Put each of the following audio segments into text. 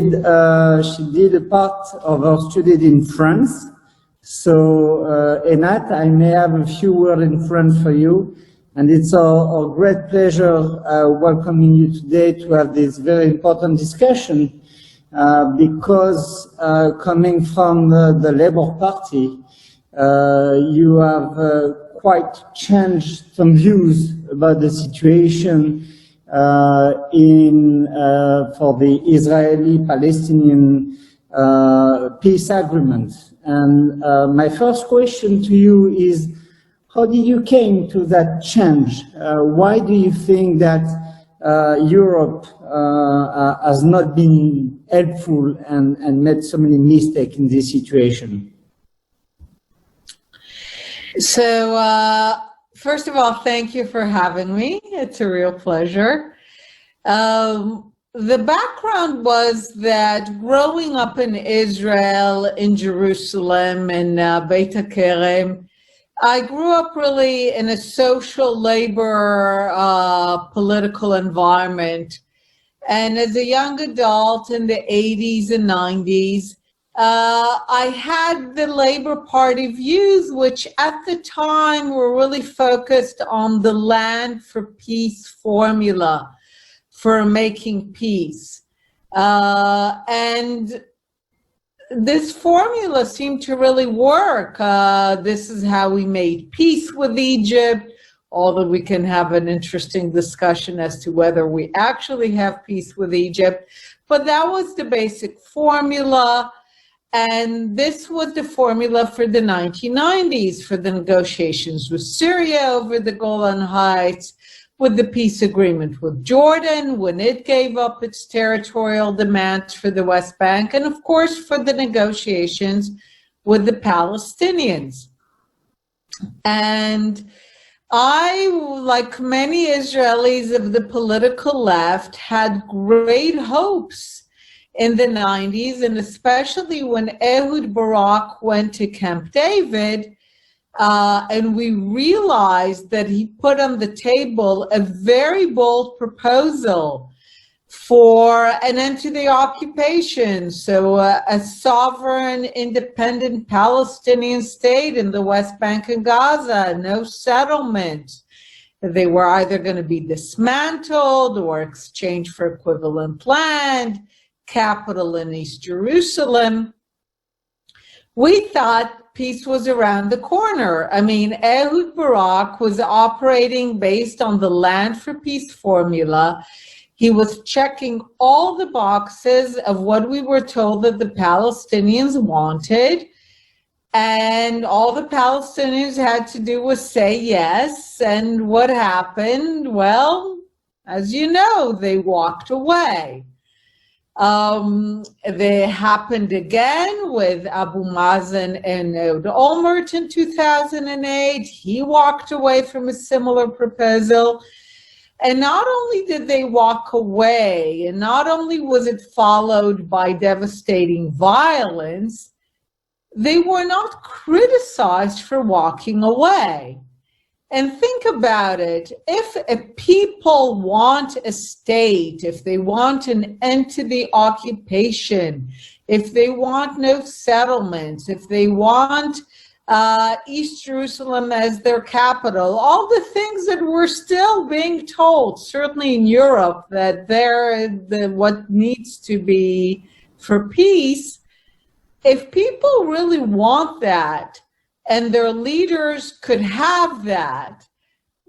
She did a part of her study in France. So, Einat, I may have a few words in French for you. And it's our great pleasure welcoming you today to have this very important discussion because coming from the Labour Party, you have quite changed some views about the situation for the Israeli-Palestinian peace agreement. And my first question to you is, how did you came to that change? Why do you think that Europe has not been helpful and made so many mistakes in this situation? So, first of all, thank you for having me. It's a real pleasure. The background was that growing up in Israel, in Jerusalem, in Beit HaKerem, I grew up really in a social labor political environment. And as a young adult in the 80s and 90s, I had the Labor Party views, which at the time were really focused on the land for peace formula for making peace. And this formula seemed to really work. This is how we made peace with Egypt, although we can have an interesting discussion as to whether we actually have peace with Egypt. But that was the basic formula. And this was the formula for the 1990s, for the negotiations with Syria over the Golan Heights, with the peace agreement with Jordan, when it gave up its territorial demands for the West Bank, and of course for the negotiations with the Palestinians. And I, like many Israelis of the political left, had great hopes in the 90s, and especially when Ehud Barak went to Camp David, and we realized that he put on the table a very bold proposal for an end to the occupation. So a sovereign, independent Palestinian state in the West Bank and Gaza, no settlement. They were either going to be dismantled or exchanged for equivalent land, capital in East Jerusalem. We thought peace was around the corner. I mean, Ehud Barak was operating based on the land for peace formula. He was checking all the boxes of what we were told that the Palestinians wanted. And all the Palestinians had to do was say yes. And what happened? Well, as you know, they walked away. They happened again with Abu Mazen and Ehud Olmert in 2008. He walked away from a similar proposal. And not only did they walk away, and not only was it followed by devastating violence, they were not criticized for walking away. And think about it, if a people want a state, if they want an end to the occupation, if they want no settlements, if they want East Jerusalem as their capital, all the things that we're still being told, certainly in Europe, that what needs to be for peace, if people really want that, and their leaders could have that,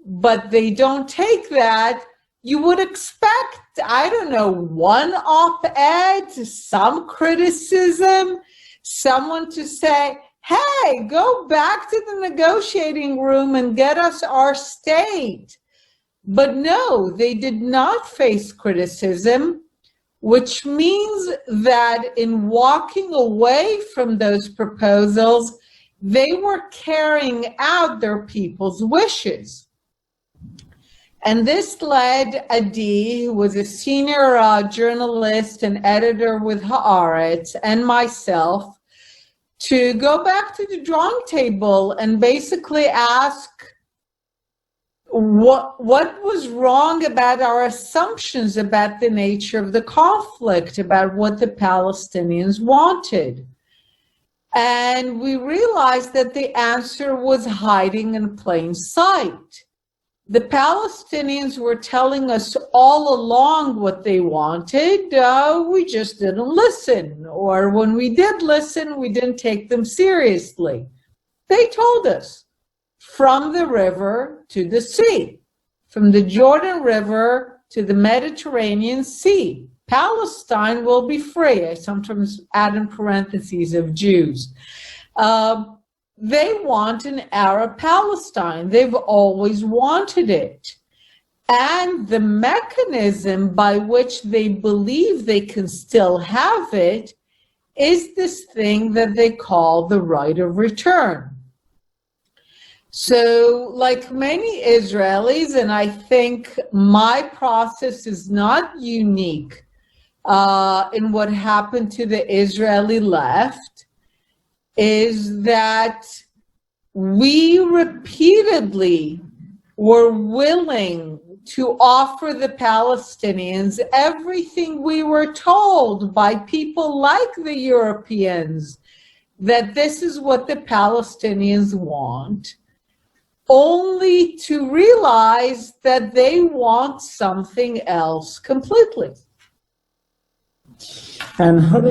but they don't take that, you would expect, I don't know, one op-ed, some criticism, someone to say, hey, go back to the negotiating room and get us our state. But no, they did not face criticism, which means that in walking away from those proposals, they were carrying out their people's wishes. And this led Adi, who was a senior journalist and editor with Haaretz, and myself, to go back to the drawing table and basically ask, what was wrong about our assumptions about the nature of the conflict, about what the Palestinians wanted. And we realized that the answer was hiding in plain sight. The Palestinians were telling us all along what they wanted. We just didn't listen. Or when we did listen, we didn't take them seriously. They told us, from the river to the sea, from the Jordan River to the Mediterranean Sea, Palestine will be free. I sometimes add in parentheses of Jews. They want an Arab Palestine. They've always wanted it. And the mechanism by which they believe they can still have it is this thing that they call the right of return. So, like many Israelis, and I think my process is not unique in what happened to the Israeli left, is that we repeatedly were willing to offer the Palestinians everything we were told by people like the Europeans, that this is what the Palestinians want, only to realize that they want something else completely. And how do